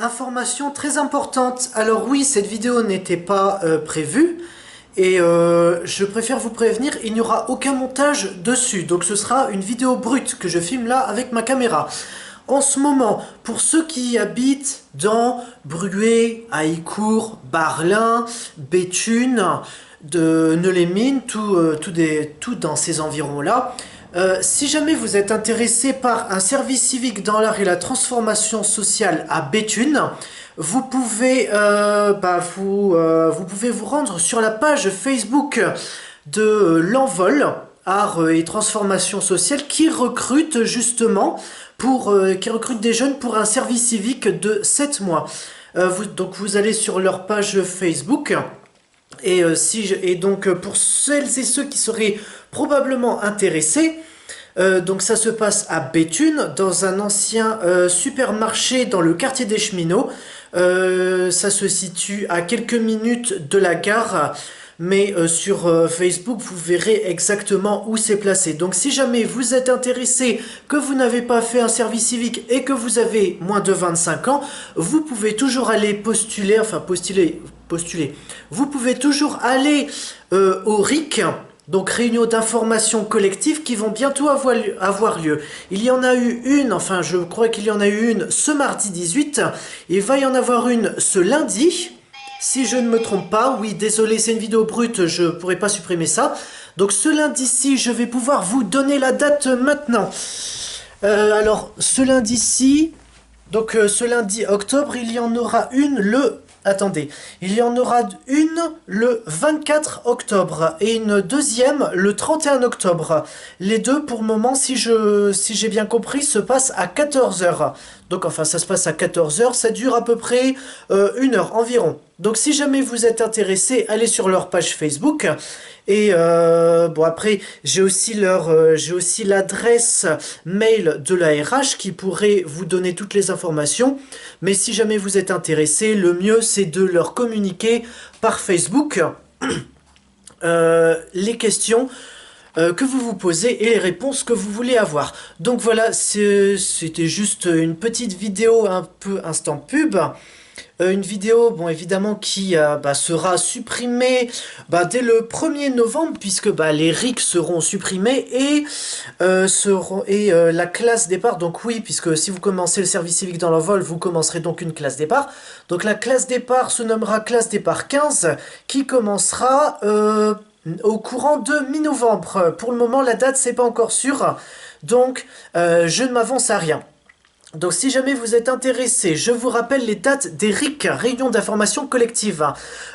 Information très importante. Alors oui, cette vidéo n'était pas prévue et je préfère vous prévenir, il n'y aura aucun montage dessus. Donc ce sera une vidéo brute que je filme là avec ma caméra. En ce moment, pour ceux qui habitent dans Bruay, Haïcourt, Barlin, Béthune, de Neulémine, tout dans ces environs-là, si jamais vous êtes intéressé par un service civique dans l'art et la transformation sociale à Béthune, vous pouvez, vous pouvez vous rendre sur la page Facebook de l'Envol, Art et Transformation Sociale, qui recrute justement qui recrute des jeunes pour un service civique de 7 mois. Donc vous allez sur leur page Facebook. Et donc pour celles et ceux qui seraient probablement intéressés, donc ça se passe à Béthune, dans un ancien supermarché dans le quartier des Cheminots. Ça se situe à quelques minutes de la gare, mais sur Facebook vous verrez exactement où c'est placé. Donc si jamais vous êtes intéressé, que vous n'avez pas fait un service civique et que vous avez moins de 25 ans, vous pouvez toujours aller postuler. Vous pouvez toujours aller au RIC, donc réunion d'information collective, qui vont bientôt avoir lieu. Il y en a eu une, enfin je crois qu'il y en a eu une ce mardi 18, il va y en avoir une ce lundi, si je ne me trompe pas. Oui, désolé, c'est une vidéo brute, je ne pourrai pas supprimer ça. Donc ce lundi-ci, je vais pouvoir vous donner la date maintenant. Alors, ce lundi-ci, donc ce lundi octobre, il y en aura une le... Attendez, il y en aura une le 24 octobre et une deuxième le 31 octobre. Les deux, pour le moment, si j'ai bien compris, se passent à 14 h. Donc enfin, ça se passe à 14 h, ça dure à peu près 1 heure environ. Donc si jamais vous êtes intéressé, allez sur leur page Facebook. Et bon, après, j'ai aussi l'adresse mail de la RH qui pourrait vous donner toutes les informations. Mais si jamais vous êtes intéressé, le mieux c'est de leur communiquer par Facebook les questions que vous vous posez et les réponses que vous voulez avoir. Donc voilà, c'était juste une petite vidéo un peu instant pub. Une vidéo, bon évidemment, qui sera supprimée dès le 1er novembre, puisque les RIC seront supprimés et, la classe départ, donc oui, puisque si vous commencez le service civique dans l'envol, vous commencerez donc une classe départ. Donc la classe départ se nommera classe départ 15, qui commencera au courant de mi-novembre. Pour le moment, la date, c'est pas encore sûr, donc je ne m'avance à rien. Donc si jamais vous êtes intéressé, je vous rappelle les dates des RIC, Réunion d'information collective.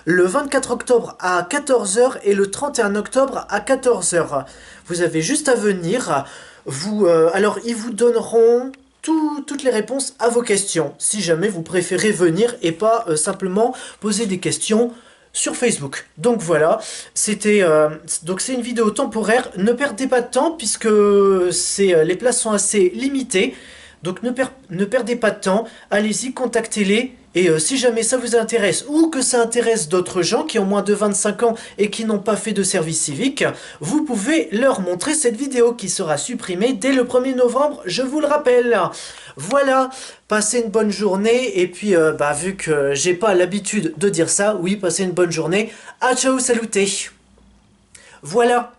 Le 24 octobre à 14 h et le 31 octobre à 14 h. Vous avez juste à venir. Alors ils vous donneront toutes les réponses à vos questions, si jamais vous préférez venir et pas simplement poser des questions sur Facebook. Donc voilà, c'est une vidéo temporaire. Ne perdez pas de temps puisque les places sont assez limitées. Donc ne perdez pas de temps, allez-y, contactez-les, et si jamais ça vous intéresse, ou que ça intéresse d'autres gens qui ont moins de 25 ans et qui n'ont pas fait de service civique, vous pouvez leur montrer cette vidéo qui sera supprimée dès le 1er novembre, je vous le rappelle. Voilà, passez une bonne journée, et puis vu que j'ai pas l'habitude de dire ça, oui, passez une bonne journée, à ciao, saluté. Voilà.